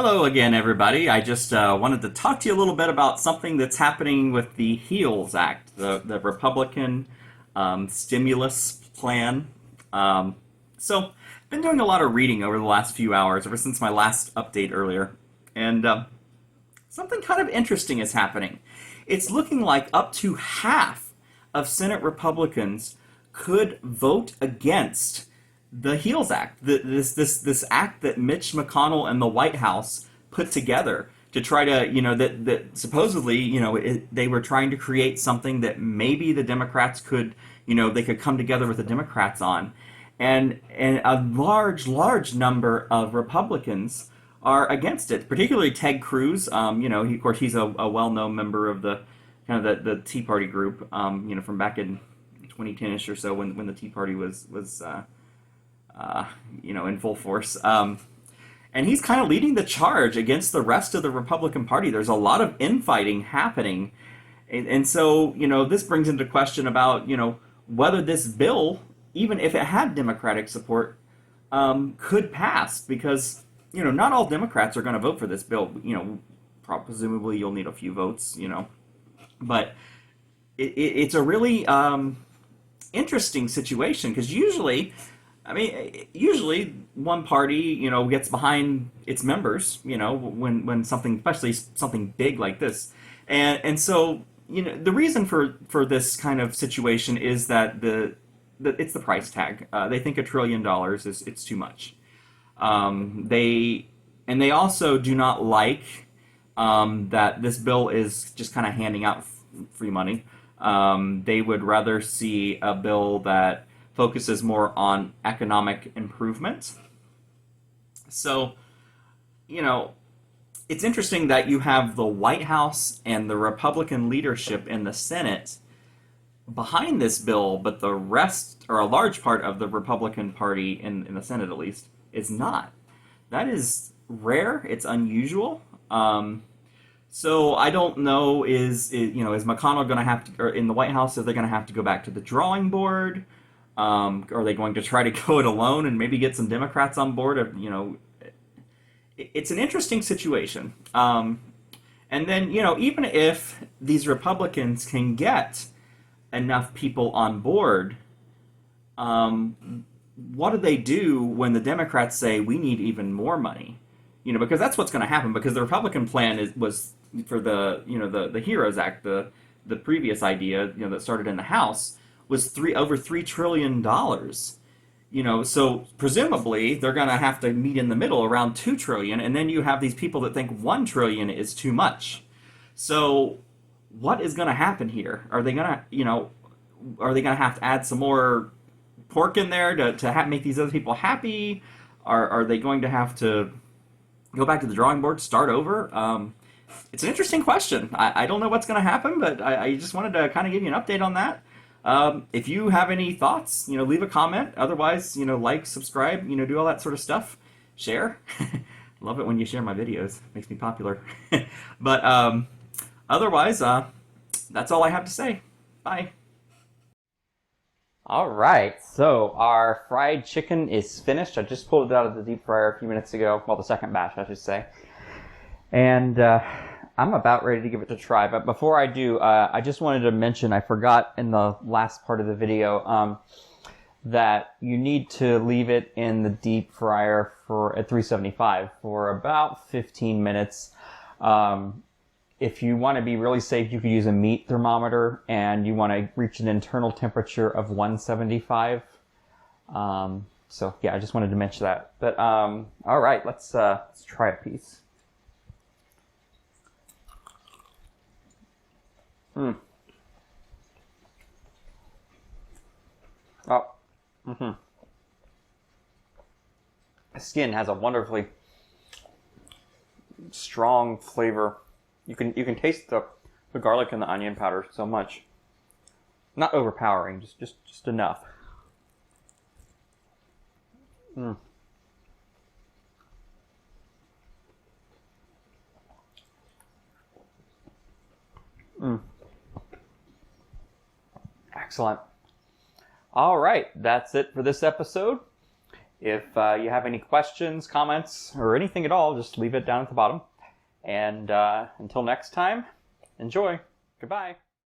Hello again, everybody. I just wanted to talk to you a little bit about something that's happening with the HEALS Act, the Republican stimulus plan. Been doing a lot of reading over the last few hours, ever since my last update earlier, and something kind of interesting is happening. It's looking like up to half of Senate Republicans could vote against the HEALS Act, this act that Mitch McConnell and the White House put together to try to, that supposedly, they were trying to create something that maybe the Democrats could, they could come together with the Democrats on, and a large number of Republicans are against it, particularly Ted Cruz. Of course, he's a well-known member of the kind of the Tea Party group, from back in 2010ish or so when the Tea Party was in full force. And he's kind of leading the charge against the rest of the Republican Party. There's a lot of infighting happening. And so, this brings into question about, whether this bill, even if it had Democratic support, could pass. Because, not all Democrats are going to vote for this bill. Presumably you'll need a few votes, But it's a really interesting situation because usually one party, gets behind its members, when something, especially something big like this. And so, the reason for this kind of situation is that it's the price tag. They think $1 trillion it's too much. They also do not like that this bill is just kind of handing out free money. They would rather see a bill that focuses more on economic improvement. So, it's interesting that you have the White House and the Republican leadership in the Senate behind this bill, but the rest, or a large part of the Republican Party in the Senate at least, is not. That is rare. It's unusual. So I don't know, is McConnell going to have to, or in the White House, are they going to have to go back to the drawing board? Are they going to try to go it alone and maybe get some Democrats on board? It's an interesting situation. And then, even if these Republicans can get enough people on board, what do they do when the Democrats say we need even more money? Because that's what's going to happen. Because the Republican plan was for the HEROES Act, the previous idea, that started in the House, was over $3 trillion. So presumably they're going to have to meet in the middle around $2 trillion, and then you have these people that think $1 trillion is too much. So what is going to happen here? Are they going to have to add some more pork in there to make these other people happy? Are they going to have to go back to the drawing board, start over? It's an interesting question. I don't know what's going to happen, but I just wanted to kind of give you an update on that. If you have any thoughts, leave a comment. Otherwise, like, subscribe, do all that sort of stuff. Share. Love it when you share my videos. Makes me popular. But otherwise, that's all I have to say. Bye. All right, so our fried chicken is finished. I just pulled it out of the deep fryer a few minutes ago. Well, the second batch, I should say. And I'm about ready to give it a try. But before I do, I just wanted to mention, I forgot in the last part of the video, that you need to leave it in the deep fryer at 375 for about 15 minutes. If you want to be really safe, you could use a meat thermometer, and you want to reach an internal temperature of 175. So yeah, I just wanted to mention that. But all right, let's try a piece. Oh. The skin has a wonderfully strong flavor. You can taste the garlic and the onion powder so much. Not overpowering, just enough. Excellent. All right, that's it for this episode. If you have any questions, comments, or anything at all, just leave it down at the bottom. And until next time, enjoy. Goodbye.